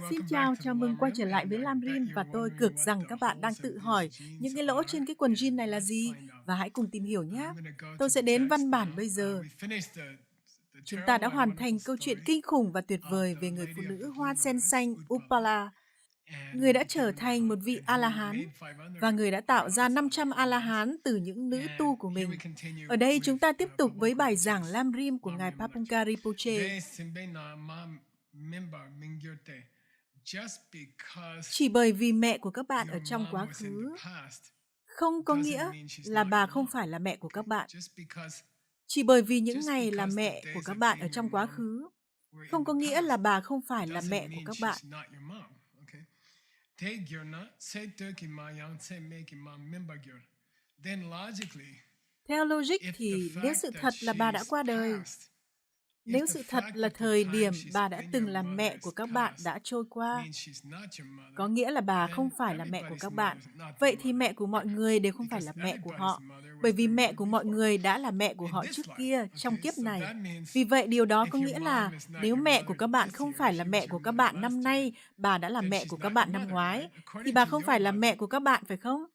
Xin chào, chào mừng quay trở lại với Lam Rim và tôi cược rằng các bạn đang tự hỏi những cái lỗ trên cái quần jean này là gì và hãy cùng tìm hiểu nhé. Tôi sẽ đến văn bản bây giờ. Chúng ta đã hoàn thành câu chuyện kinh khủng và tuyệt vời về người phụ nữ hoa sen xanh Upala. Người đã trở thành một vị A-la-hán và người đã tạo ra 500 A-la-hán từ những nữ tu của mình. Ở đây chúng ta tiếp tục với bài giảng Lam Rim của Ngài Papunka Rinpoche. Chỉ bởi vì mẹ của các bạn ở trong quá khứ không có nghĩa là bà không phải là mẹ của các bạn. Chỉ bởi vì những ngày là mẹ của các bạn ở trong quá khứ không có nghĩa là bà không phải là mẹ của các bạn. Theo logic thì nếu sự thật là bà đã qua đời, nếu sự thật là thời điểm bà đã từng là mẹ của các bạn đã trôi qua, có nghĩa là bà không phải là mẹ của các bạn. Vậy thì mẹ của mọi người đều không phải là mẹ của họ, bởi vì mẹ của mọi người đã là mẹ của họ trước kia trong kiếp này. Vì vậy điều đó có nghĩa là nếu mẹ của các bạn không phải là mẹ của các bạn năm nay, bà đã là mẹ của các bạn năm ngoái, thì bà không phải là mẹ của các bạn, phải không?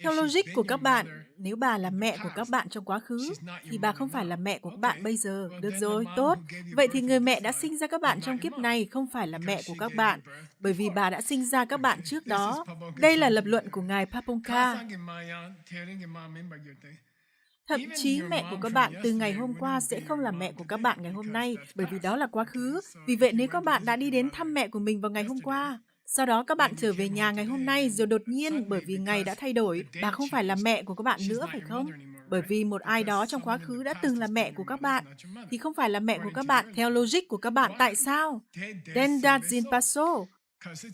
Theo logic của các bạn, nếu bà là mẹ của các bạn trong quá khứ, thì bà không phải là mẹ của các bạn bây giờ. Được rồi, tốt. Vậy thì người mẹ đã sinh ra các bạn trong kiếp này không phải là mẹ của các bạn, bởi vì bà đã sinh ra các bạn trước đó. Đây là lập luận của Ngài Papunka. Thậm chí mẹ của các bạn từ ngày hôm qua sẽ không là mẹ của các bạn ngày hôm nay, bởi vì đó là quá khứ. Vì vậy nếu các bạn đã đi đến thăm mẹ của mình vào ngày hôm qua, sau đó các bạn trở về nhà ngày hôm nay rồi đột nhiên bởi vì ngày đã thay đổi, bà không phải là mẹ của các bạn nữa phải không? Bởi vì một ai đó trong quá khứ đã từng là mẹ của các bạn, thì không phải là mẹ của các bạn theo logic của các bạn. Tại sao? Denda Jin Paso.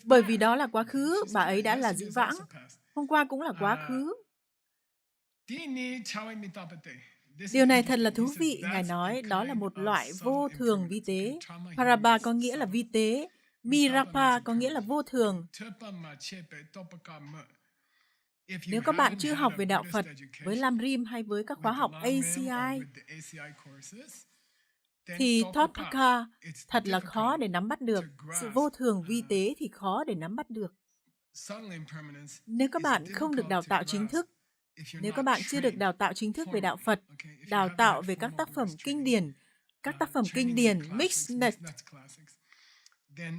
Bởi vì đó là quá khứ, bà ấy đã là dĩ vãng. Hôm qua cũng là quá khứ. Điều này thật là thú vị, Ngài nói đó là một loại vô thường vi tế. Paraba có nghĩa là vi tế, Mirapa có nghĩa là vô thường. Nếu các bạn chưa học về đạo Phật với Lam Rim hay với các khóa học ACI, thì Totpaka thật là khó để nắm bắt được. Sự vô thường vi tế thì khó để nắm bắt được. Nếu các bạn không được đào tạo chính thức, nếu các bạn chưa được đào tạo chính thức về đạo Phật, đào tạo về các tác phẩm kinh điển Mixnet,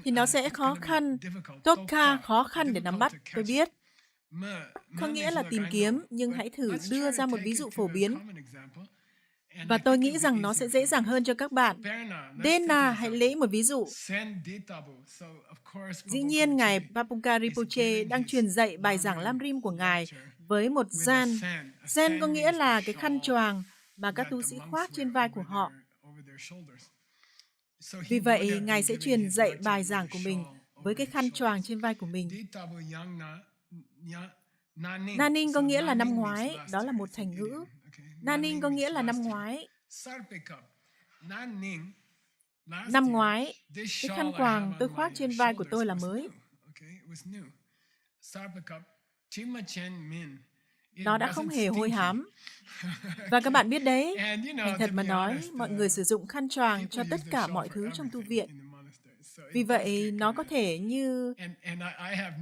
thì nó sẽ khó khăn. Tokka khó khăn để nắm bắt, tôi biết. Có nghĩa là tìm kiếm, nhưng hãy thử đưa ra một ví dụ phổ biến. Và tôi nghĩ rằng nó sẽ dễ dàng hơn cho các bạn. Dena, hãy lấy một ví dụ. Dĩ nhiên, Ngài Papunka Rinpoche đang truyền dạy bài giảng Lam Rim của Ngài với một gian. Gian có nghĩa là cái khăn choàng mà các tu sĩ khoác trên vai của họ. Vì vậy, Ngài sẽ truyền dạy bài giảng của mình với cái khăn choàng trên vai của mình. Nanin có nghĩa là năm ngoái, đó là một thành ngữ. Nanin có nghĩa là năm ngoái. Năm ngoái, cái khăn quàng tôi khoác trên vai của tôi là mới. Nó đã không hề hôi hám. Và các bạn biết đấy, thành thật mà nói, mọi người sử dụng khăn choàng cho tất cả mọi thứ trong tu viện. Vì vậy, nó có thể như...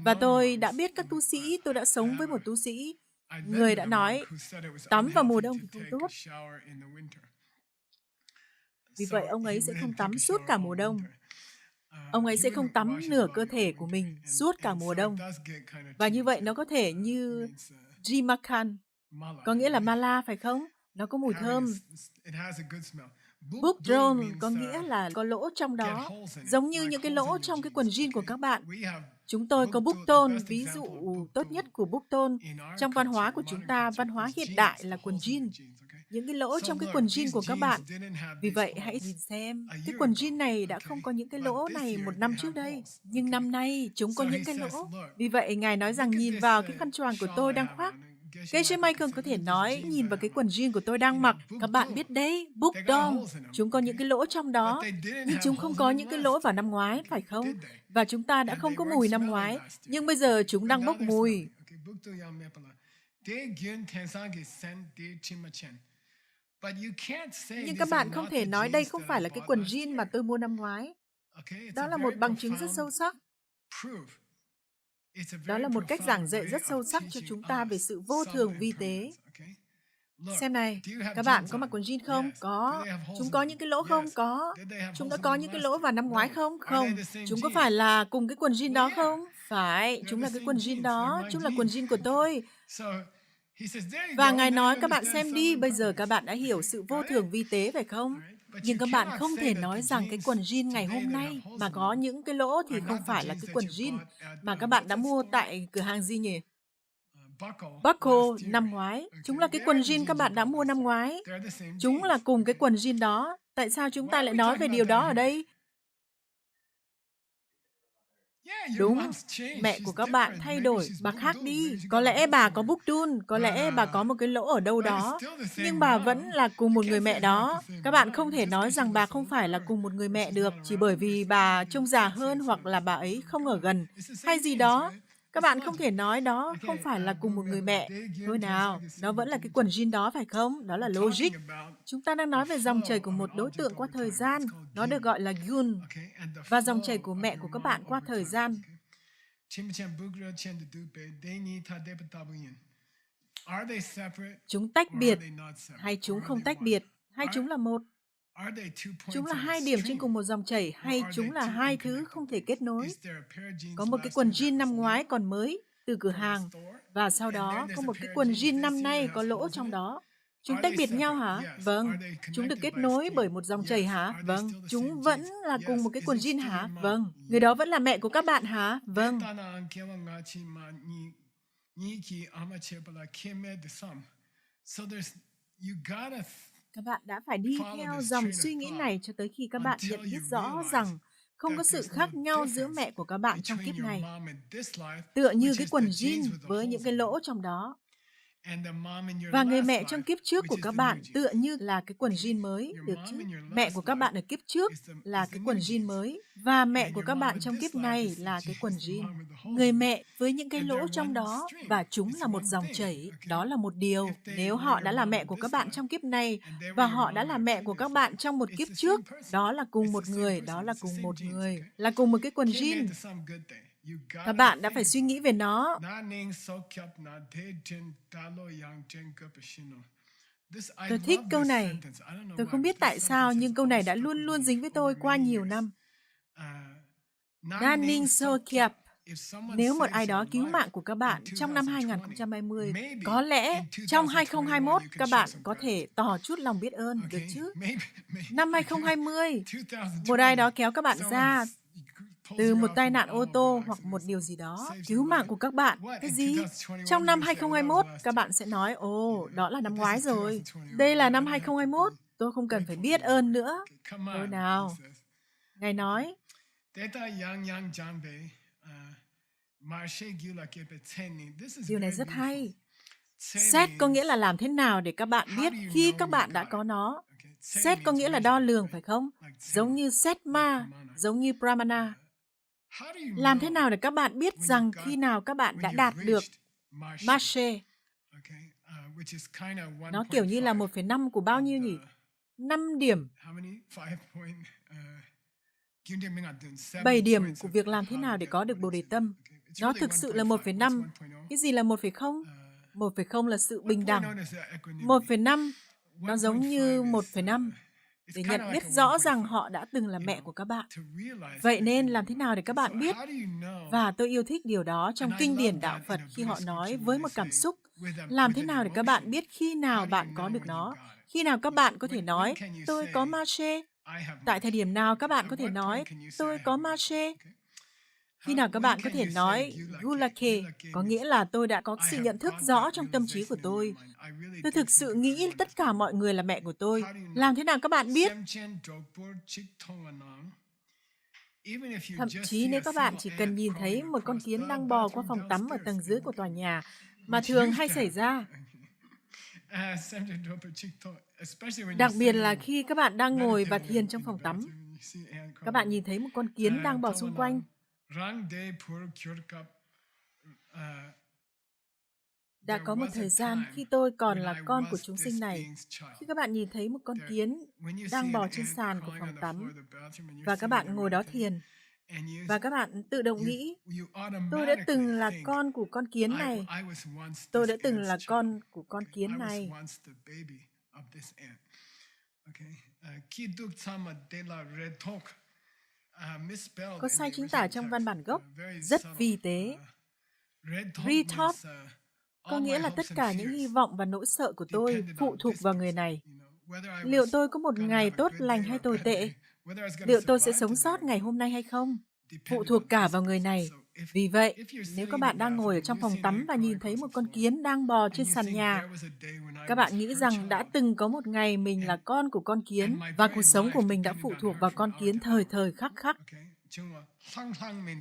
Và tôi đã biết các tu sĩ, tôi đã sống với một tu sĩ. Người đã nói, tắm vào mùa đông thì không tốt. Vì vậy, ông ấy sẽ không tắm suốt cả mùa đông. Ông ấy sẽ không tắm nửa cơ thể của mình suốt cả mùa đông. Và như vậy nó có thể như Jimakan, có nghĩa là mala phải không? Nó có mùi thơm. Book drone có nghĩa là có lỗ trong đó, giống như những cái lỗ trong cái quần jean của các bạn. Chúng tôi có book tone, ví dụ tốt nhất của book tone. Trong văn hóa của chúng ta, văn hóa hiện đại là quần jean. Những cái lỗ trong cái quần jean của các bạn. Vì vậy, hãy nhìn xem, cái quần jean này đã không có những cái lỗ này một năm trước đây. Nhưng năm nay, chúng có những cái lỗ. Vì vậy, Ngài nói rằng nhìn vào cái khăn choàng của tôi đang khoác. Geshe Michael có thể nói, nhìn vào cái quần jean của tôi đang mặc. Các bạn biết đấy, book dome. Chúng có những cái lỗ trong đó. Nhưng chúng không có những cái lỗ vào năm ngoái, phải không? Và chúng ta đã không có mùi năm ngoái. Nhưng bây giờ chúng đang bốc mùi. Nhưng các bạn không thể nói đây không phải là cái quần jean mà tôi mua năm ngoái. Đó là một bằng chứng rất sâu sắc. Đó là một cách giảng dạy rất sâu sắc cho chúng ta về sự vô thường vi tế. Xem này, các bạn có mặc quần jean không? Có. Chúng có những cái lỗ không? Có. Chúng đã có những cái lỗ vào năm ngoái không? Không. Chúng có phải là cùng cái quần jean đó không? Phải, chúng là cái quần jean đó. Chúng là quần jean của tôi. Và Ngài nói các bạn xem đi, bây giờ các bạn đã hiểu sự vô thường vi tế phải không? Nhưng các bạn không thể nói rằng cái quần jean ngày hôm nay mà có những cái lỗ thì không phải là cái quần jean mà các bạn đã mua tại cửa hàng gì nhỉ? Buckle năm ngoái. Chúng là cái quần jean các bạn đã mua năm ngoái. Chúng là cùng cái quần jean đó. Tại sao chúng ta lại nói về điều đó ở đây? Đúng, mẹ của các bạn thay đổi, bà khác đi. Có lẽ bà có búc đun, có lẽ bà có một cái lỗ ở đâu đó, nhưng bà vẫn là cùng một người mẹ đó. Các bạn không thể nói rằng bà không phải là cùng một người mẹ được chỉ bởi vì bà trông già hơn hoặc là bà ấy không ở gần, hay gì đó. Các bạn không thể nói đó không phải là cùng một người mẹ. Thôi nào, nó vẫn là cái quần jean đó phải không? Đó là logic. Chúng ta đang nói về dòng chảy của một đối tượng qua thời gian. Nó được gọi là gun. Và dòng chảy của mẹ của các bạn qua thời gian. Chúng tách biệt, hay chúng không tách biệt, hay chúng là một. Chúng là hai điểm trên cùng một dòng chảy, hay chúng là hai thứ không thể kết nối. Có một cái quần jean năm ngoái còn mới từ cửa hàng, và sau đó có một cái quần jean năm nay có lỗ trong đó. Chúng tách biệt nhau hả? Vâng. Chúng được kết nối bởi một dòng chảy hả? Vâng. Chúng vẫn là cùng một cái quần jean hả? Vâng. Người đó vẫn là mẹ của các bạn hả? Vâng. Các bạn đã phải đi theo dòng suy nghĩ này cho tới khi các bạn nhận biết rõ rằng không có sự khác nhau giữa mẹ của các bạn trong kiếp này. Tựa như cái quần jean với những cái lỗ trong đó. Và người mẹ trong kiếp trước của các bạn tựa như là cái quần jean mới, được chứ? Mẹ của các bạn ở kiếp trước là cái quần jean mới, và mẹ của các bạn trong kiếp này là cái quần jean. Người mẹ với những cái lỗ trong đó, và chúng là một dòng chảy, đó là một điều. Nếu họ đã là mẹ của các bạn trong kiếp này, và họ đã là mẹ của các bạn trong một kiếp trước, đó là cùng một người, đó là cùng một người, là cùng một cái quần jean. Các bạn đã phải suy nghĩ về nó. Tôi thích câu này. Tôi không biết tại sao, nhưng câu này đã luôn luôn dính với tôi qua nhiều năm. Naning Sokyap. Nếu một ai đó cứu mạng của các bạn trong năm 2020, có lẽ trong 2021 các bạn có thể tỏ chút lòng biết ơn, được chứ? Năm 2020, một ai đó kéo các bạn ra từ một tai nạn ô tô hoặc một điều gì đó, cứu mạng của các bạn. Cái gì? Trong năm 2021, các bạn sẽ nói, ồ, đó là năm ngoái rồi. Đây là năm 2021, tôi không cần phải biết ơn nữa. Thôi nào. Ngài nói, điều này rất hay. Xét có nghĩa là làm thế nào để các bạn biết khi các bạn đã có nó. Xét có nghĩa là đo lường, phải không? Giống như Setma, giống như Pramana. Làm thế nào để các bạn biết rằng khi nào các bạn đã đạt được Marche? Nó kiểu như là 1,5 của bao nhiêu nhỉ? 5 điểm. 7 điểm của việc làm thế nào để có được Bồ Đề Tâm. Nó thực sự là 1,5. Cái gì là 1,0? 1,0 là sự bình đẳng. 1,5 nó giống như 1,5 để nhận biết rõ rằng họ đã từng là mẹ của các bạn. Vậy nên làm thế nào để các bạn biết? Và tôi yêu thích điều đó trong kinh điển đạo Phật khi họ nói với một cảm xúc. Làm thế nào để các bạn biết khi nào bạn có được nó? Khi nào các bạn có thể nói, tôi có Marche? Tại thời điểm nào các bạn có thể nói, tôi có Marche? Khi nào các bạn có thể nói Gulake, có nghĩa là tôi đã có sự nhận thức rõ trong tâm trí của tôi. Tôi thực sự nghĩ tất cả mọi người là mẹ của tôi. Làm thế nào các bạn biết? Thậm chí nếu các bạn chỉ cần nhìn thấy một con kiến đang bò qua phòng tắm ở tầng dưới của tòa nhà, mà thường hay xảy ra. Đặc biệt là khi các bạn đang ngồi và thiền trong phòng tắm, các bạn nhìn thấy một con kiến đang bò xung quanh. Đã có một thời gian khi tôi còn là con của chúng sinh này, khi các bạn nhìn thấy một con kiến đang bò trên sàn của phòng tắm và các bạn ngồi đó thiền, Và các bạn tự động nghĩ, tôi đã từng là con của con kiến này. Tôi đã từng là con của con kiến này. Có sai chính tả trong văn bản gốc, rất vi tế. Retort có nghĩa là tất cả những hy vọng và nỗi sợ của tôi phụ thuộc vào người này. Liệu tôi có một ngày tốt lành hay tồi tệ? Liệu tôi sẽ sống sót ngày hôm nay hay không? Phụ thuộc cả vào người này. Vì vậy, nếu các bạn đang ngồi ở trong phòng tắm và nhìn thấy một con kiến đang bò trên sàn nhà, các bạn nghĩ rằng đã từng có một ngày mình là con của con kiến và cuộc sống của mình đã phụ thuộc vào con kiến thời thời khắc khắc.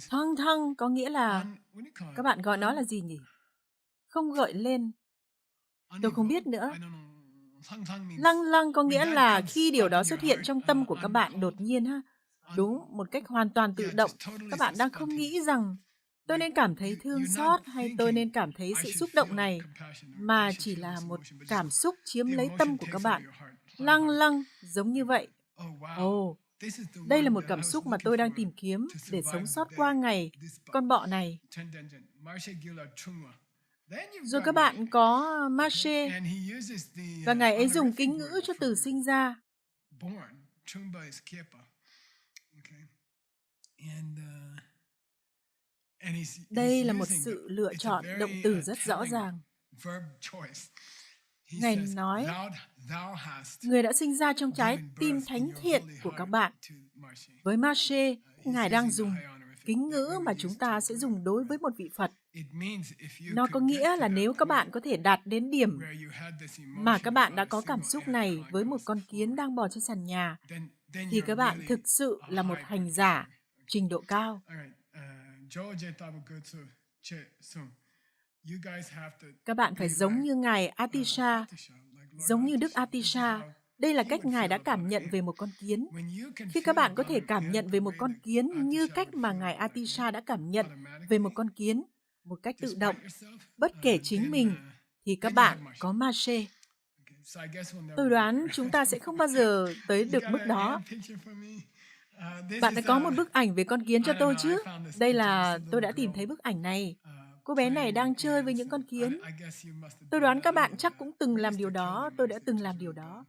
Thăng thăng có nghĩa là, các bạn gọi nó là gì nhỉ? Không gợi lên. Tôi không biết nữa. Lăng lăng có nghĩa là khi điều đó xuất hiện trong tâm của các bạn đột nhiên ha. Đúng, một cách hoàn toàn tự động. Các bạn đang không nghĩ rằng tôi nên cảm thấy thương xót hay tôi nên cảm thấy sự xúc động này, mà chỉ là một cảm xúc chiếm lấy tâm của các bạn. Lăng lăng, giống như vậy. Ồ, đây là một cảm xúc mà tôi đang tìm kiếm để sống sót qua ngày con bọ này. Rồi các bạn có Marche, và ngài ấy dùng kính ngữ cho từ sinh ra. Đây là một sự lựa chọn động từ rất rõ ràng. Ngài nói, người đã sinh ra trong trái tim thánh thiện của các bạn. Với Marche, Ngài đang dùng kính ngữ mà chúng ta sẽ dùng đối với một vị Phật. Nó có nghĩa là nếu các bạn có thể đạt đến điểm mà các bạn đã có cảm xúc này với một con kiến đang bò trên sàn nhà, thì các bạn thực sự là một hành giả trình độ cao. Các bạn phải giống như Ngài Atisha, giống như Đức Atisha. Đây là cách Ngài đã cảm nhận về một con kiến. Khi các bạn có thể cảm nhận về một con kiến như cách mà Ngài Atisha đã cảm nhận về một con kiến, một cách tự động, bất kể chính mình, thì các bạn có Marche. Tôi đoán chúng ta sẽ không bao giờ tới được mức đó. Bạn đã có một bức ảnh về con kiến cho tôi chứ? Đây là, tôi đã tìm thấy bức ảnh này. Cô bé này đang chơi với những con kiến. Tôi đoán các bạn chắc cũng từng làm điều đó, tôi đã từng làm điều đó.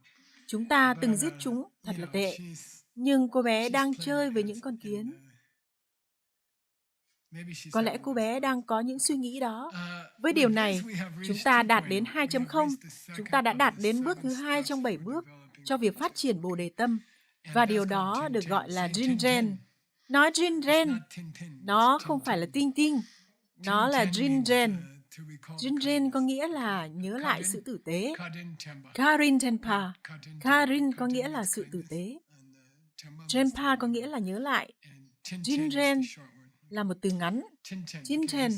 Chúng ta từng giết chúng, thật là tệ. Nhưng cô bé đang chơi với những con kiến. Có lẽ cô bé đang có những suy nghĩ đó. Với điều này, chúng ta đạt đến 2.0. Chúng ta đã đạt đến bước thứ 2 trong 7 bước cho việc phát triển Bồ Đề Tâm. Và điều đó được gọi là Jinren. Nói Jinren, nó không phải là tinh tinh, nó là Jinren. Jinren có nghĩa là nhớ lại sự tử tế. Karin Tenpa. Karin có nghĩa là sự tử tế. Tenpa có nghĩa là nhớ lại. Jinren là một từ ngắn. Jinren.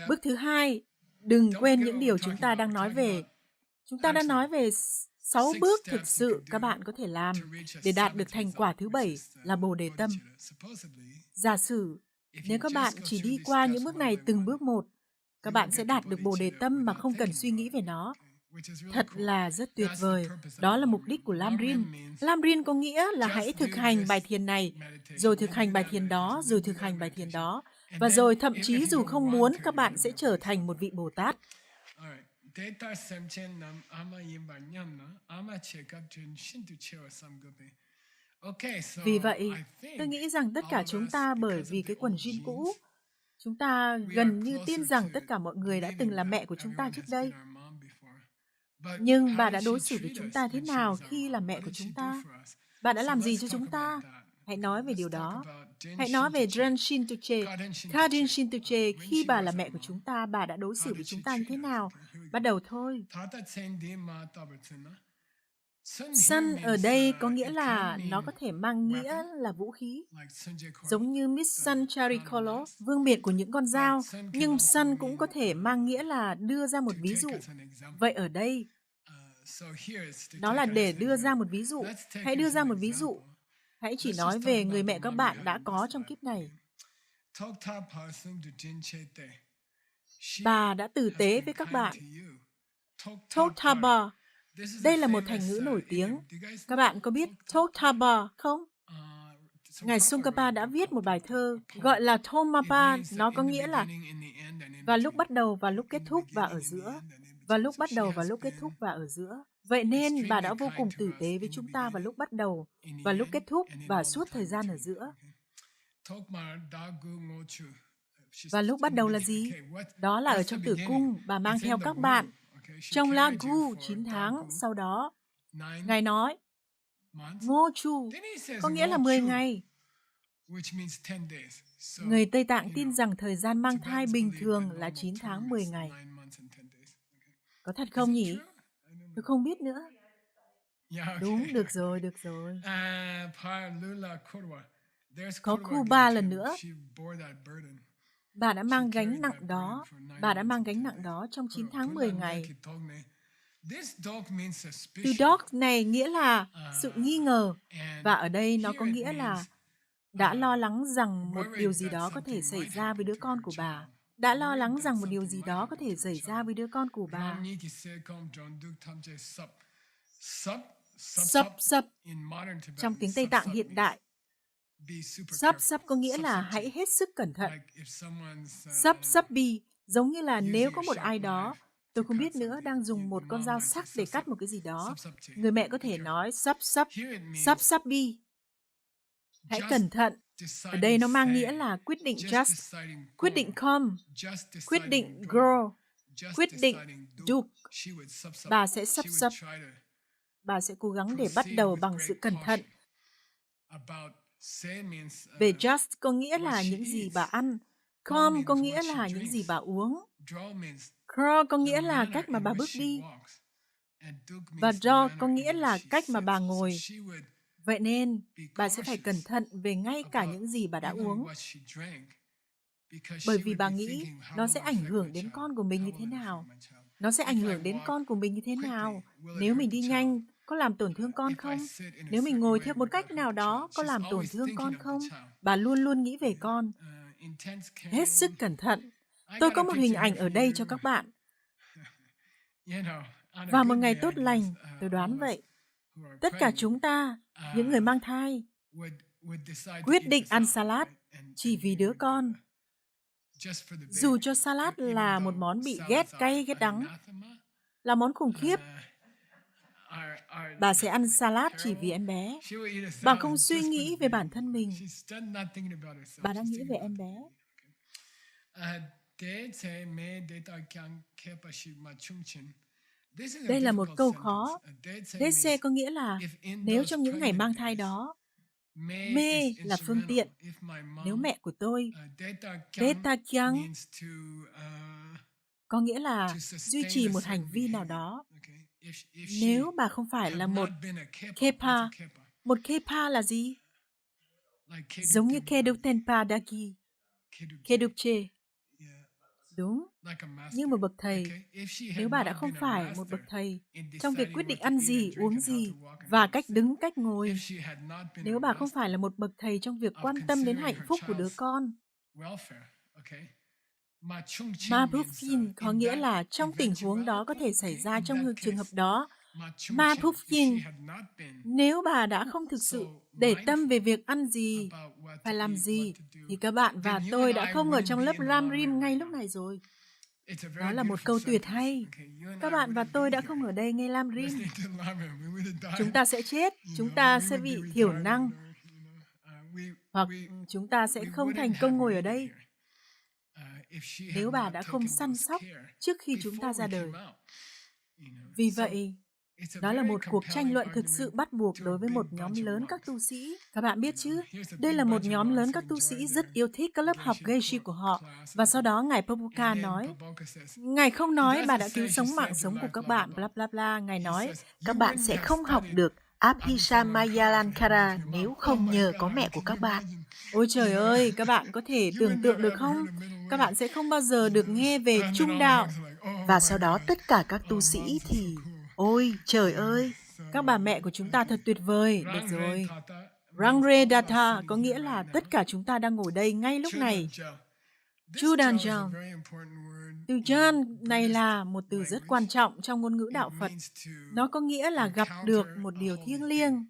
Bước thứ 2, đừng quên những điều chúng ta đang nói về. Chúng ta đã nói về 6 bước thực sự các bạn có thể làm để đạt được thành quả thứ 7 là Bồ Đề Tâm. Giả sử, nếu các bạn chỉ đi qua những bước này từng bước một, các bạn sẽ đạt được Bồ Đề Tâm mà không cần suy nghĩ về nó. Thật là rất tuyệt vời. Đó là mục đích của Lamrim. Lamrim có nghĩa là hãy thực hành bài thiền này, rồi thực hành bài thiền đó, rồi thực hành bài thiền đó. Và rồi thậm chí dù không muốn, các bạn sẽ trở thành một vị Bồ Tát. Vì vậy, tôi nghĩ rằng tất cả chúng ta bởi vì cái quần jean cũ, chúng ta gần như tin rằng tất cả mọi người đã từng là mẹ của chúng ta trước đây. Nhưng bà đã đối xử với chúng ta thế nào khi là mẹ của chúng ta? Bà đã làm gì cho chúng ta? Hãy nói về điều đó. Hãy nói về Dren Shintuche, Kadin Shintuche. Khi bà là mẹ của chúng ta, bà đã đối xử với chúng ta như thế nào? Bắt đầu thôi. Sun ở đây có nghĩa là nó có thể mang nghĩa là vũ khí. Giống như Miss Sun Charikolo, vương miện của những con dao, nhưng Sun cũng có thể mang nghĩa là đưa ra một ví dụ. Vậy ở đây, nó là để đưa ra một ví dụ. Hãy đưa ra một ví dụ. Hãy chỉ nói về người mẹ các bạn đã có trong kiếp này. Bà đã tử tế với các bạn. Toktaba. Đây là một thành ngữ nổi tiếng. Các bạn có biết Toktaba không? Ngài Tsongkhapa đã viết một bài thơ gọi là Thomapa, nó có nghĩa là vào lúc bắt đầu và lúc kết thúc và ở giữa, vào lúc bắt đầu và lúc kết thúc và ở giữa. Vậy nên bà đã vô cùng tử tế với chúng ta vào lúc bắt đầu và lúc kết thúc và suốt thời gian ở giữa. Và lúc bắt đầu là gì? Đó là ở trong tử cung, bà mang theo các bạn. Trong La Gu 9 tháng, sau đó, Ngài nói, Ngô Chu, có nghĩa là 10 ngày. Người Tây Tạng tin rằng thời gian mang thai bình thường là 9 tháng 10 ngày. Có thật không nhỉ? Tôi không biết nữa. Đúng, được rồi, được rồi. Có khu 3 lần nữa. Bà đã mang gánh nặng đó. Bà đã mang gánh nặng đó trong 9 tháng 10 ngày. Từ dog này nghĩa là sự nghi ngờ. Và ở đây nó có nghĩa là đã lo lắng rằng một điều gì đó có thể xảy ra với đứa con của bà. Đã lo lắng rằng một điều gì đó có thể xảy ra với đứa con của bà. Sub sub trong tiếng Tây Tạng hiện đại. Sub sub có nghĩa là hãy hết sức cẩn thận. Sub sub bi giống như là nếu có một ai đó, tôi không biết nữa, đang dùng một con dao sắc để cắt một cái gì đó. Người mẹ có thể nói sub sub bi. Hãy cẩn thận. Ở đây nó mang nghĩa là quyết định just, quyết định come, quyết định grow, quyết định do. Bà sẽ sub sub. Bà sẽ cố gắng để bắt đầu bằng sự cẩn thận. Về just có nghĩa là những gì bà ăn. Come có nghĩa là những gì bà uống. Crawl có nghĩa là cách mà bà bước đi. Và draw có nghĩa là cách mà bà ngồi. Vậy nên, bà sẽ phải cẩn thận về ngay cả những gì bà đã uống. Bởi vì bà nghĩ nó sẽ ảnh hưởng đến con của mình như thế nào. Nó sẽ ảnh hưởng đến con của mình như thế nào. Nếu mình đi nhanh, có làm tổn thương con không? Nếu mình ngồi theo một cách nào đó, có làm tổn thương con không? Bà luôn luôn nghĩ về con. Hết sức cẩn thận. Tôi có một hình ảnh ở đây cho các bạn. Vào một ngày tốt lành, tôi đoán vậy, tất cả chúng ta, những người mang thai, quyết định ăn salad chỉ vì đứa con. Dù cho salad là một món bị ghét cay ghét đắng, là món khủng khiếp, bà sẽ ăn salad chỉ vì em bé. Bà không suy nghĩ về bản thân mình. Bà đang nghĩ về em bé. Đây là một câu khó. Dese có nghĩa là nếu trong những ngày mang thai đó, mê là phương tiện. Nếu mẹ của tôi, Deta Kyang, có nghĩa là duy trì một hành vi nào đó. Nếu bà không phải là một Kepa, một Kepa là gì? Giống như Keduktenpa Dagi, Kedukche. Đúng, như một bậc thầy. Nếu bà đã không phải một bậc thầy trong việc quyết định ăn gì, uống gì và cách đứng, cách ngồi, nếu bà không phải là một bậc thầy trong việc quan tâm đến hạnh phúc của đứa con, Mapufyin có nghĩa là trong tình huống đó có thể xảy ra trong trường hợp đó. Mapufyin, nếu bà đã không thực sự để tâm về việc ăn gì, phải làm gì, thì các bạn và tôi đã không ở trong lớp Ram Rim ngay lúc này rồi. Đó là một câu tuyệt hay. Các bạn và tôi đã không ở đây nghe Lam Rim. Chúng ta sẽ chết, chúng ta sẽ bị thiểu năng, hoặc chúng ta sẽ không thành công ngồi ở đây. Nếu bà đã không săn sóc trước khi chúng ta ra đời. Vì vậy, đó là một cuộc tranh luận thực sự bắt buộc đối với một nhóm lớn các tu sĩ. Các bạn biết chứ, đây là một nhóm lớn các tu sĩ rất yêu thích các lớp học Geshe của họ. Và sau đó Ngài Prabhupada nói, Ngài không nói bà đã cứu sống mạng sống của các bạn, bla bla bla. Ngài nói, các bạn sẽ không học được Abhisamayalankara nếu không nhờ có mẹ của các bạn. Ôi trời ơi, các bạn có thể tưởng tượng được không? Các bạn sẽ không bao giờ được nghe về trung đạo. Và sau đó tất cả các tu sĩ thì, ôi trời ơi, các bà mẹ của chúng ta thật tuyệt vời. Được rồi. Rangre Data có nghĩa là tất cả chúng ta đang ngồi đây ngay lúc này. Chudanjang. Từ Jan này là một từ rất quan trọng trong ngôn ngữ đạo Phật. Nó có nghĩa là gặp được một điều thiêng liêng.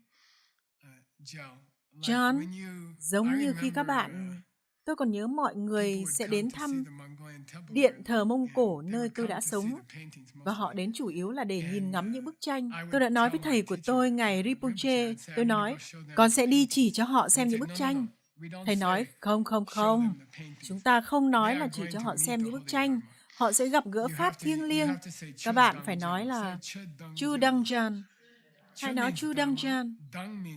John, giống như khi các bạn, tôi còn nhớ mọi người sẽ đến thăm điện thờ Mông Cổ nơi tôi đã sống, và họ đến chủ yếu là để nhìn ngắm những bức tranh. Tôi đã nói với thầy của tôi, ngài Rinpoche, tôi nói, con sẽ đi chỉ cho họ xem những bức tranh. Thầy nói, không, không, không, chúng ta không nói là chỉ cho họ xem những bức tranh, họ sẽ gặp gỡ Pháp thiêng liêng. Các bạn phải nói là Chu Đăng Jan. Hãy nói Chu Đăng Jan.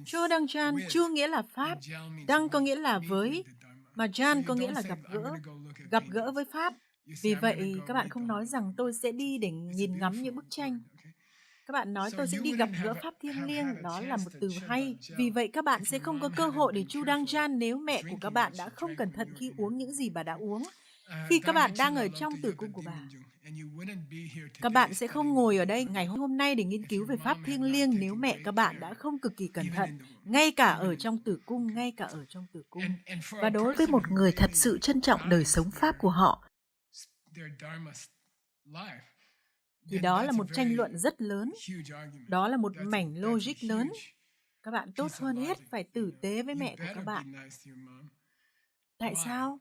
Chu Đăng Jan, Chu nghĩa là Pháp, Đăng có nghĩa là với, mà Jan có nghĩa là gặp gỡ với Pháp. Vì vậy, các bạn không nói rằng tôi sẽ đi để nhìn ngắm những bức tranh. Các bạn nói tôi sẽ đi gặp gỡ Pháp thiêng liêng, đó là một từ hay. Vì vậy, các bạn sẽ không có cơ hội để Chu Đăng Jan nếu mẹ của các bạn đã không cẩn thận khi uống những gì bà đã uống. Khi các bạn đang ở trong tử cung của bà, các bạn sẽ không ngồi ở đây ngày hôm nay để nghiên cứu về Pháp thiêng liêng nếu mẹ các bạn đã không cực kỳ cẩn thận, ngay cả ở trong tử cung, ngay cả ở trong tử cung. Và đối với một người thật sự trân trọng đời sống Pháp của họ, thì đó là một tranh luận rất lớn, đó là một mảnh logic lớn. Các bạn tốt hơn hết phải tử tế với mẹ của các bạn. Tại sao?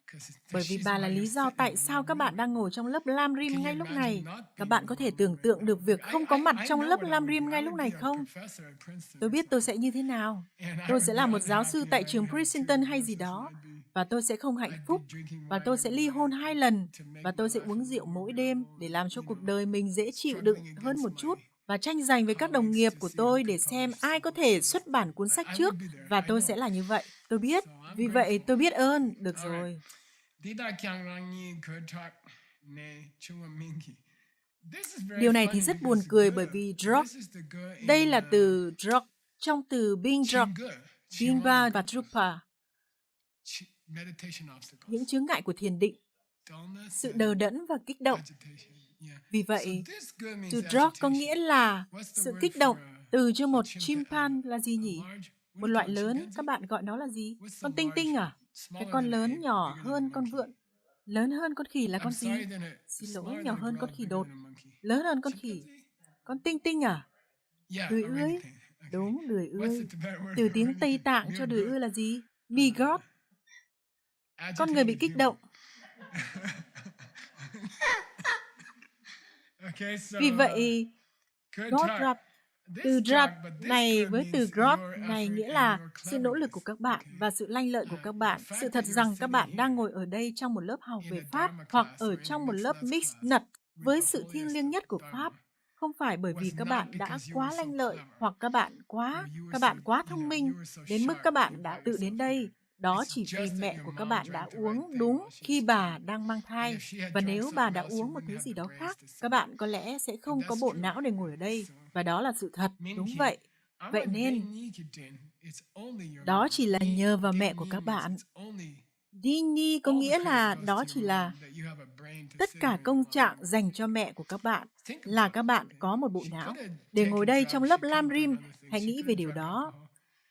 Bởi vì bà là lý do tại sao các bạn đang ngồi trong lớp Lam Rim ngay lúc này. Các bạn có thể tưởng tượng được việc không có mặt trong lớp Lam Rim ngay lúc này không? Tôi biết tôi sẽ như thế nào. Tôi sẽ là một giáo sư tại trường Princeton hay gì đó, và tôi sẽ không hạnh phúc, và tôi sẽ ly hôn 2 lần, và tôi sẽ uống rượu mỗi đêm để làm cho cuộc đời mình dễ chịu đựng hơn một chút, và tranh giành với các đồng nghiệp của tôi để xem ai có thể xuất bản cuốn sách trước, và tôi sẽ là như vậy. Tôi biết, vì vậy tôi biết ơn. Được rồi. Điều này thì rất buồn cười bởi vì drug, đây là từ drug trong từ Bing drug, Bingba và Drupa, những chướng ngại của thiền định, sự đờ đẫn và kích động. Vì vậy, từ drug có nghĩa là sự kích động. Từ cho một chimpan là gì nhỉ? Một loại lớn, các bạn gọi nó là gì? Con tinh tinh à? Cái con lớn nhỏ hơn con vượn. Lớn hơn con khỉ là con gì? Xin lỗi, nhỏ hơn con khỉ đột. Lớn hơn con khỉ. Con tinh tinh à? Đười ươi. Đúng, đười ươi. Từ tiếng Tây Tạng cho đười ươi là gì? Bigot. Con người bị kích động. Vì vậy, God rap, từ rap này với từ growth này nghĩa là sự nỗ lực của các bạn và sự lanh lợi của các bạn. Sự thật rằng các bạn đang ngồi ở đây trong một lớp học về Pháp hoặc ở trong một lớp mix nut với sự thiêng liêng nhất của Pháp, không phải bởi vì các bạn đã quá lanh lợi hoặc các bạn quá thông minh đến mức các bạn đã tự đến đây. Đó chỉ vì mẹ của các bạn đã uống đúng khi bà đang mang thai. Và nếu bà đã uống một thứ gì đó khác, các bạn có lẽ sẽ không có bộ não để ngồi ở đây. Và đó là sự thật. Đúng vậy. Vậy nên, đó chỉ là nhờ vào mẹ của các bạn. Dini có nghĩa là đó chỉ là tất cả công trạng dành cho mẹ của các bạn là các bạn có một bộ não. Để ngồi đây trong lớp Lam Rim, hãy nghĩ về điều đó.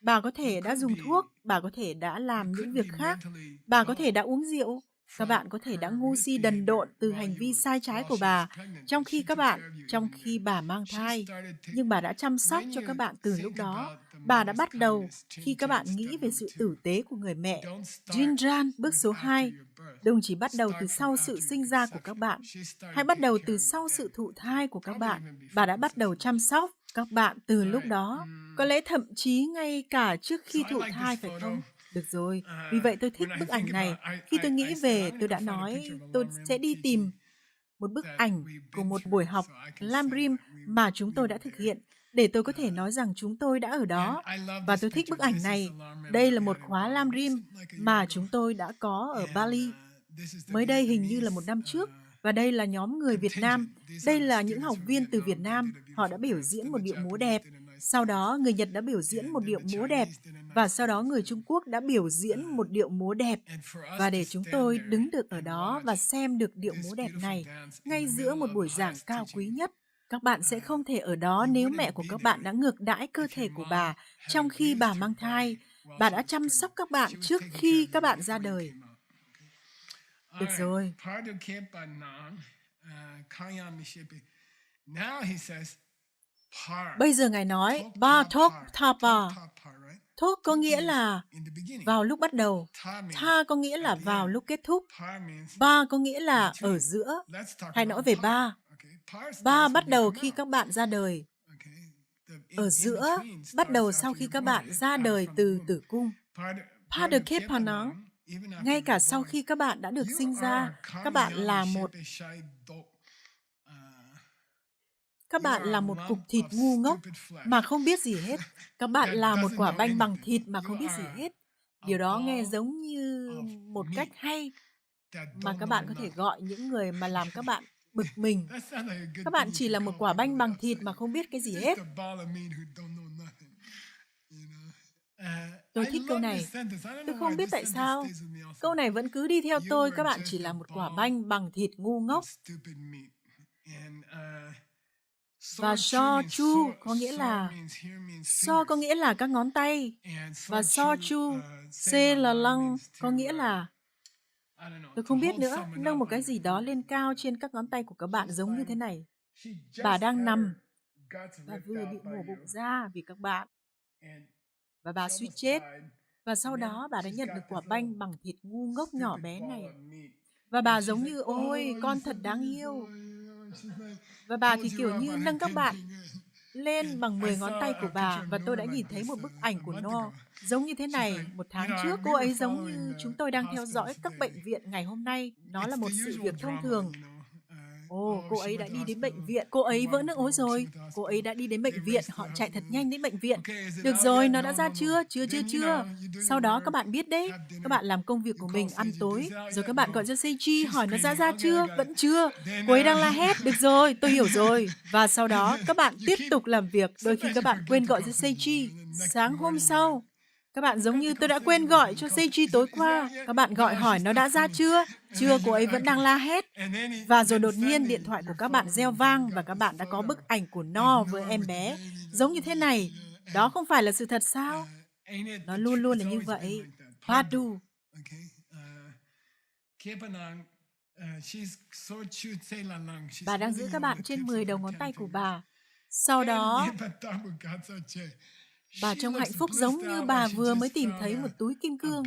Bà có thể đã dùng thuốc, bà có thể đã làm những việc khác, bà có thể đã uống rượu, các bạn có thể đã ngu si đần độn từ hành vi sai trái của bà trong khi bà mang thai. Nhưng bà đã chăm sóc cho các bạn từ lúc đó. Bà đã bắt đầu khi các bạn nghĩ về sự tử tế của người mẹ. Jinran, bước số 2. Đừng chỉ bắt đầu từ sau sự sinh ra của các bạn. Hãy bắt đầu từ sau sự thụ thai của các bạn. Bà đã bắt đầu chăm sóc các bạn từ lúc đó. Có lẽ thậm chí ngay cả trước khi thụ thai, phải không? Được rồi, vì vậy tôi thích bức ảnh này. Khi tôi nghĩ về, tôi đã nói tôi sẽ đi tìm một bức ảnh của một buổi học Lam Rim mà chúng tôi đã thực hiện, để tôi có thể nói rằng chúng tôi đã ở đó. Và tôi thích bức ảnh này. Đây là một khóa Lam Rim mà chúng tôi đã có ở Bali. Mới đây hình như là một năm trước. Và đây là nhóm người Việt Nam. Đây là những học viên từ Việt Nam. Họ đã biểu diễn một điệu múa đẹp. Sau đó, người Nhật đã biểu diễn một điệu múa đẹp. Và sau đó, người Trung Quốc đã biểu diễn một điệu múa đẹp. Và để chúng tôi đứng được ở đó và xem được điệu múa đẹp này, ngay giữa một buổi giảng cao quý nhất, các bạn sẽ không thể ở đó nếu mẹ của các bạn đã ngược đãi cơ thể của bà trong khi bà mang thai. Bà đã chăm sóc các bạn trước khi các bạn ra đời. Được rồi. Bây giờ Ngài nói, ba thok thapa. Thok có nghĩa là vào lúc bắt đầu. Tha có nghĩa là vào lúc kết thúc. Ba có nghĩa là ở giữa. Hãy nói về ba. Ba bắt đầu khi các bạn ra đời. Ở giữa, bắt đầu sau khi các bạn ra đời từ tử cung. Padakepanang, ngay cả sau khi các bạn đã được sinh ra, các bạn là một cục thịt ngu ngốc mà không biết gì hết. Các bạn là một quả banh bằng thịt mà không biết gì hết. Điều đó nghe giống như một cách hay mà các bạn có thể gọi những người mà làm các bạn bực mình. Các bạn chỉ là một quả banh bằng thịt mà không biết cái gì hết. Tôi thích câu này. Tôi không biết tại sao. Câu này vẫn cứ đi theo tôi. Các bạn chỉ là một quả banh bằng thịt ngu ngốc. Và so chu có nghĩa là các ngón tay. Và so chu, se là lăng có nghĩa là tôi không biết nữa, nâng một cái gì đó lên cao trên các ngón tay của các bạn giống như thế này. Bà đang nằm và vừa bị mổ bụng ra vì các bạn. Và bà suýt chết. Và sau đó bà đã nhận được quả banh bằng thịt ngu ngốc nhỏ bé này. Và bà giống như, ôi, con thật đáng yêu. Và bà thì kiểu như nâng các bạn lên bằng 10 ngón tay của bà. Và tôi đã nhìn thấy một bức ảnh của No giống như thế này một tháng trước. Cô ấy giống như chúng tôi đang theo dõi các bệnh viện ngày hôm nay. Nó là một sự việc thông thường. Cô ấy đã đi đến bệnh viện. Cô ấy vỡ nước ối rồi. Cô ấy đã đi đến bệnh viện. Họ chạy thật nhanh đến bệnh viện. Được rồi, nó đã ra chưa? Chưa. Sau đó các bạn biết đấy. Các bạn làm công việc của mình, ăn tối. Rồi các bạn gọi cho Seiji hỏi nó ra chưa? Vẫn chưa. Cô ấy đang la hét. Được rồi, tôi hiểu rồi. Và sau đó các bạn tiếp tục làm việc. Đôi khi các bạn quên gọi cho Seiji. Sáng hôm sau, các bạn giống như tôi đã quên gọi cho Seiji tối qua. Các bạn gọi hỏi nó đã ra chưa? Chưa, cô ấy vẫn đang la hét. Và rồi đột nhiên điện thoại của các bạn reo vang và các bạn đã có bức ảnh của No với em bé. Giống như thế này. Đó không phải là sự thật sao? Nó luôn luôn là như vậy. Padu. Bà đang giữ các bạn trên 10 đầu ngón tay của bà. Sau đó, bà trông hạnh phúc giống như bà vừa mới tìm thấy một túi kim cương.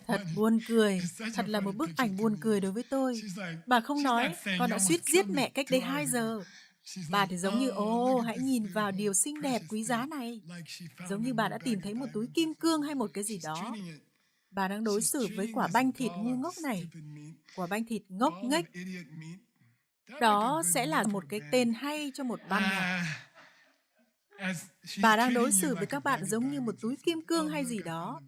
Thật buồn cười. Thật là một bức ảnh buồn cười đối với tôi. Bà không nói, con đã suýt giết mẹ cách đây 2 giờ. Bà thì giống như, hãy nhìn vào điều xinh đẹp quý giá này. Giống như bà đã tìm thấy một túi kim cương hay một cái gì đó. Bà đang đối xử với quả banh thịt ngu ngốc này. Quả banh thịt ngốc nghếch. Đó sẽ là một cái tên hay cho một ban nhạc. Bà đang đối xử với các bạn giống như một túi kim cương hay gì đó.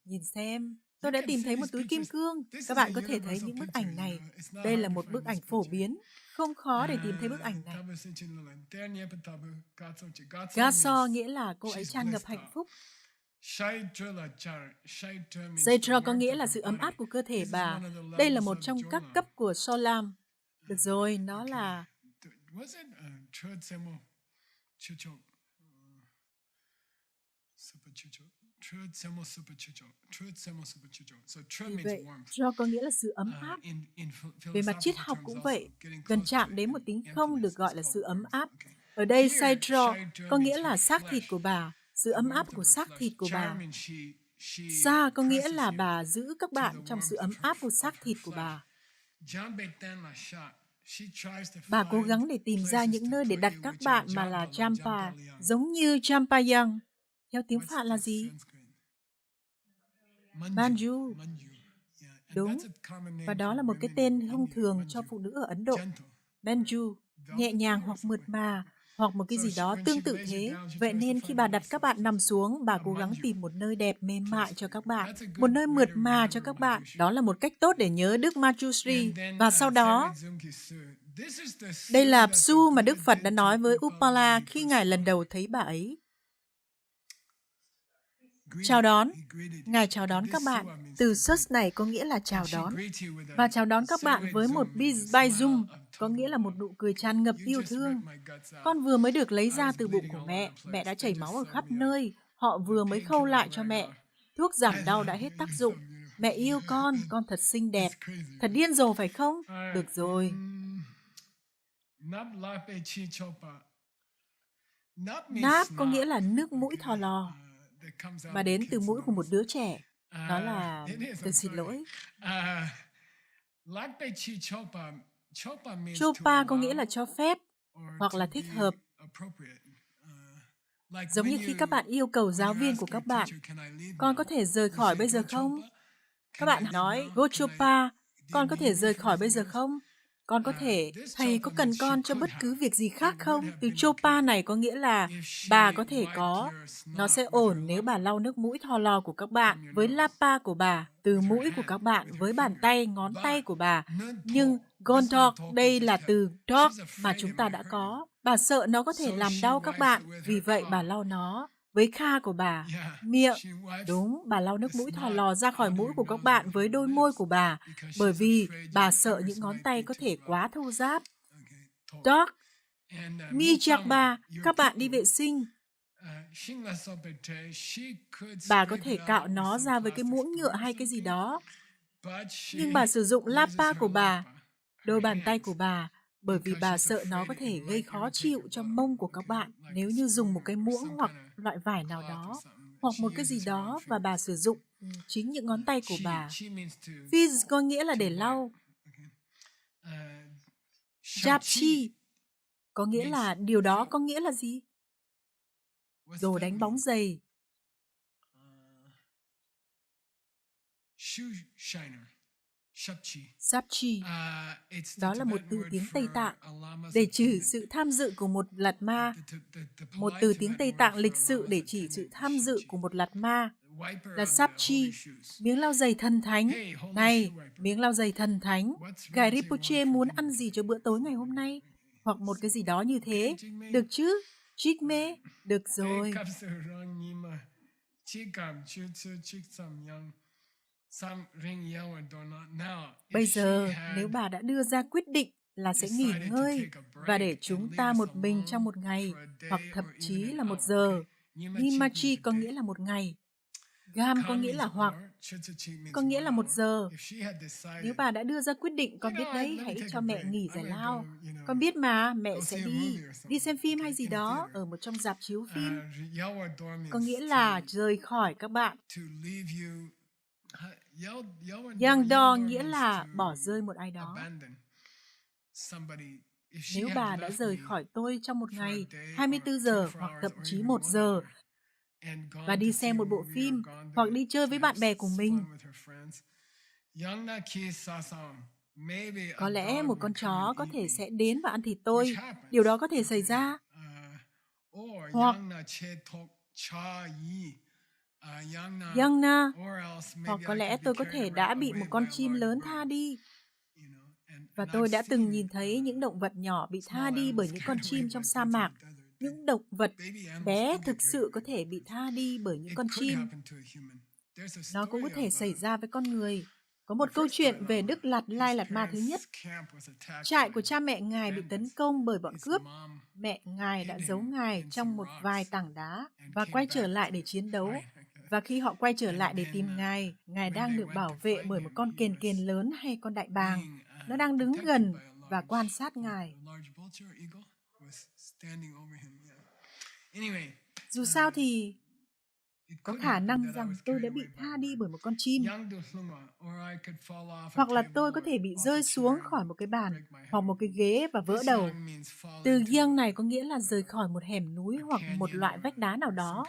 Nhìn xem. Tôi đã tìm thấy một túi kim cương. Các bạn có thể thấy những bức ảnh này. Đây là một bức ảnh phổ biến. Không khó để tìm thấy bức ảnh này. Gaso nghĩa là cô ấy tràn ngập hạnh phúc. Zaitra có nghĩa là sự ấm áp của cơ thể bà. Đây là một trong các cấp của Solam. Được rồi, nó là... Vì vậy, cho có nghĩa là sự ấm áp. Về mặt triết học cũng vậy, gần chạm đến một tính không được gọi là sự ấm áp. Ở đây, Saitro có nghĩa là xác thịt của bà, sự ấm áp của xác thịt của bà. Sa có nghĩa là bà giữ các bạn trong sự ấm áp của xác thịt của bà. Bà cố gắng để tìm ra những nơi để đặt các bạn mà là Champa, giống như Champayang. Theo tiếng Phạn là gì? Manju. Đúng. Và đó là một cái tên thông thường cho phụ nữ ở Ấn Độ. Manju, nhẹ nhàng hoặc mượt mà, hoặc một cái gì đó tương tự thế. Vậy nên khi bà đặt các bạn nằm xuống, bà cố gắng tìm một nơi đẹp mềm mại cho các bạn, một nơi mượt mà cho các bạn. Đó là một cách tốt để nhớ Đức Manjushri. Và sau đó, đây là Psu mà Đức Phật đã nói với Upala khi Ngài lần đầu thấy bà ấy. Chào đón. Ngài chào đón các bạn. Từ sus này có nghĩa là chào đón. Và chào đón các bạn với một Baizum, có nghĩa là một nụ cười tràn ngập yêu thương. Con vừa mới được lấy ra từ bụng của mẹ. Mẹ đã chảy máu ở khắp nơi. Họ vừa mới khâu lại cho mẹ. Thuốc giảm đau đã hết tác dụng. Mẹ yêu con thật xinh đẹp. Thật điên rồ phải không? Được rồi. Nap có nghĩa là nước mũi thò lò, mà đến từ mũi của một đứa trẻ. Đó là... Tôi xin lỗi. Chopa có nghĩa là cho phép, hoặc là thích hợp. Giống như khi các bạn yêu cầu giáo viên của các bạn, con có thể rời khỏi bây giờ không? Các bạn nói, Go Chopa, con có thể rời khỏi bây giờ không? Con có thể, thầy có cần con cho bất cứ việc gì khác không? Từ Chopa này có nghĩa là bà có thể có. Nó sẽ ổn nếu bà lau nước mũi thò lò của các bạn với Lapa của bà, từ mũi của các bạn với bàn tay, ngón tay của bà. Nhưng Gondok, đây là từ dog mà chúng ta đã có. Bà sợ nó có thể làm đau các bạn, vì vậy bà lau nó với kha của bà, miệng. Đúng, bà lau nước mũi thò lò ra khỏi mũi của các bạn với đôi môi của bà, bởi vì bà sợ những ngón tay có thể quá thô ráp. Dog, Mijakba, các bạn đi vệ sinh. Bà có thể cạo nó ra với cái muỗng nhựa hay cái gì đó. Nhưng bà sử dụng Lapa của bà, đôi bàn tay của bà, bởi vì bà sợ nó có thể gây khó chịu cho mông của các bạn nếu như dùng một cái muỗng hoặc loại vải nào đó, hoặc một cái gì đó và bà sử dụng chính những ngón tay của bà. Fizz có nghĩa là để lau. Japchi có nghĩa là điều đó có nghĩa là gì? Đồ đánh bóng giày. Sapchi, đó là một từ tiếng Tây Tạng để chỉ sự tham dự của một lạt ma. Một từ tiếng Tây Tạng lịch sự để chỉ sự tham dự của một lạt ma là Sapchi, miếng lau giày thần thánh. Này, miếng lau giày thần thánh, Ngài Rinpoche muốn ăn gì cho bữa tối ngày hôm nay? Hoặc một cái gì đó như thế. Được chứ? Jigme? Được rồi. Bây giờ, nếu bà đã đưa ra quyết định là sẽ nghỉ ngơi và để chúng ta một mình trong một ngày, hoặc thậm chí là 1 giờ, Nimachi có nghĩa là 1 ngày, Gam có nghĩa là hoặc, có nghĩa là 1 giờ. Nếu bà đã đưa ra quyết định, con biết đấy, hãy cho mẹ nghỉ giải lao. Con biết mà, mẹ sẽ đi xem phim hay gì đó ở một trong rạp chiếu phim. Có nghĩa là rời khỏi các bạn. Yangdo nghĩa là bỏ rơi một ai đó. Nếu bà đã rời khỏi tôi trong một ngày, 24 giờ hoặc thậm chí 1 giờ, và đi xem một bộ phim hoặc đi chơi với bạn bè của mình, có lẽ một con chó có thể sẽ đến và ăn thịt tôi. Điều đó có thể xảy ra. Hoặc Yangna, hoặc có lẽ tôi có thể đã bị một con chim lớn tha đi. Và tôi đã từng nhìn thấy những động vật nhỏ bị tha đi bởi những con chim trong sa mạc. Những động vật bé thực sự có thể bị tha đi bởi những con chim. Nó cũng có thể xảy ra với con người. Có một câu chuyện về Đức Lạt Lai Lạt Ma thứ nhất. Trại của cha mẹ Ngài bị tấn công bởi bọn cướp. Mẹ Ngài đã giấu Ngài trong một vài tảng đá và quay trở lại để chiến đấu. Và khi họ quay trở lại để tìm Ngài, Ngài đang được bảo vệ bởi một con kền kền lớn hay con đại bàng. Nó đang đứng gần và quan sát Ngài. Dù sao thì có khả năng rằng tôi đã bị tha đi bởi một con chim. Hoặc là tôi có thể bị rơi xuống khỏi một cái bàn hoặc một cái ghế và vỡ đầu. Từ Giang này có nghĩa là rời khỏi một hẻm núi hoặc một loại vách đá nào đó.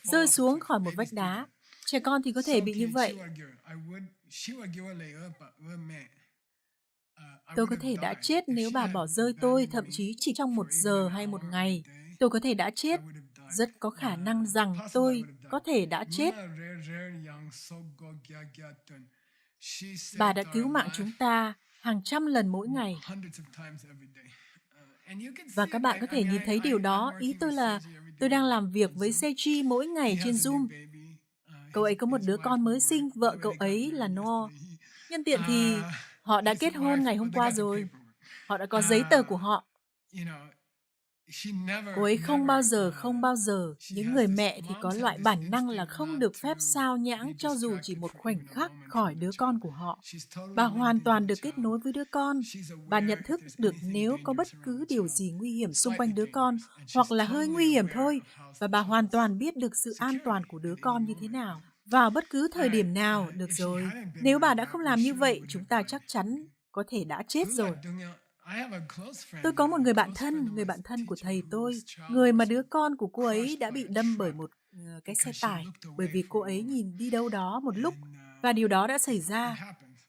Rơi xuống khỏi một vách đá. Trẻ con thì có thể bị như vậy. Tôi có thể đã chết nếu bà bỏ rơi tôi, thậm chí chỉ trong 1 giờ hay 1 ngày. Tôi có thể đã chết. Rất có khả năng rằng tôi có thể đã chết. Bà đã cứu mạng chúng ta hàng trăm lần mỗi ngày. Và các bạn có thể nhìn thấy điều đó. Ý tôi là tôi đang làm việc với Seiji mỗi ngày trên Zoom. Cậu ấy có một đứa con mới sinh, vợ cậu ấy là No. Nhân tiện thì họ đã kết hôn ngày hôm qua rồi. Họ đã có giấy tờ của họ. Cô ấy không bao giờ, những người mẹ thì có loại bản năng là không được phép sao nhãng cho dù chỉ một khoảnh khắc khỏi đứa con của họ. Bà hoàn toàn được kết nối với đứa con. Bà nhận thức được nếu có bất cứ điều gì nguy hiểm xung quanh đứa con, hoặc là hơi nguy hiểm thôi, và bà hoàn toàn biết được sự an toàn của đứa con như thế nào. Vào bất cứ thời điểm nào, được rồi. Nếu bà đã không làm như vậy, chúng ta chắc chắn có thể đã chết rồi. Tôi có một người bạn thân của thầy tôi, người mà đứa con của cô ấy đã bị đâm bởi một cái xe tải, bởi vì cô ấy nhìn đi đâu đó một lúc, và điều đó đã xảy ra.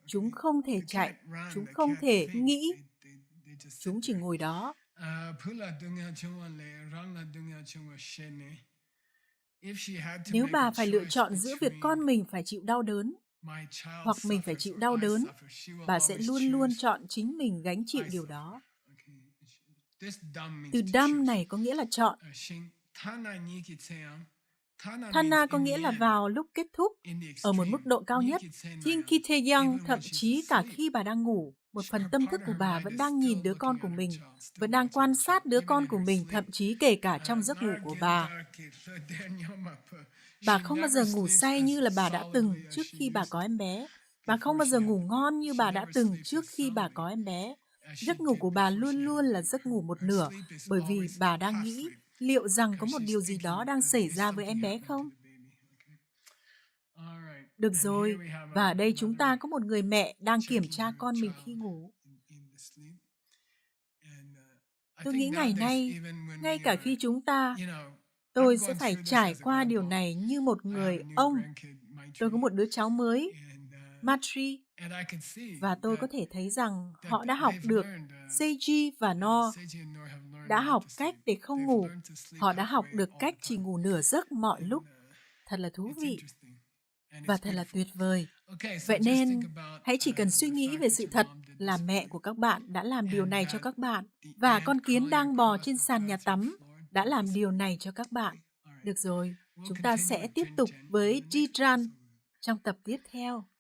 Chúng không thể chạy, chúng không thể nghĩ, chúng chỉ ngồi đó. Nếu bà phải lựa chọn giữa việc con mình phải chịu đau đớn, hoặc mình phải chịu đau đớn, bà sẽ luôn luôn chọn chính mình gánh chịu điều đó. Từ dumb này có nghĩa là chọn. Thana có nghĩa là vào lúc kết thúc, ở một mức độ cao nhất. Tinkiteyang, thậm chí cả khi bà đang ngủ, một phần tâm thức của bà vẫn đang nhìn đứa con của mình, vẫn đang quan sát đứa con của mình, thậm chí kể cả trong giấc ngủ của bà. Bà không bao giờ ngủ say như là bà đã từng trước khi bà có em bé. Bà không bao giờ ngủ ngon như bà đã từng trước khi bà có em bé. Giấc ngủ của bà luôn luôn là giấc ngủ một nửa, bởi vì bà đang nghĩ liệu rằng có một điều gì đó đang xảy ra với em bé không? Được rồi, và ở đây chúng ta có một người mẹ đang kiểm tra con mình khi ngủ. Tôi nghĩ ngày nay, ngay cả khi tôi sẽ phải trải qua điều này như một người ông. Tôi có một đứa cháu mới, Matri, và tôi có thể thấy rằng họ đã học được, Seiji và No đã học cách để không ngủ. Họ đã học được cách chỉ ngủ nửa giấc mọi lúc. Thật là thú vị và thật là tuyệt vời. Vậy nên, hãy chỉ cần suy nghĩ về sự thật là mẹ của các bạn đã làm điều này cho các bạn, và con kiến đang bò trên sàn nhà tắm đã làm điều này cho các bạn. Được rồi, chúng ta sẽ tiếp tục với Jidran trong tập tiếp theo.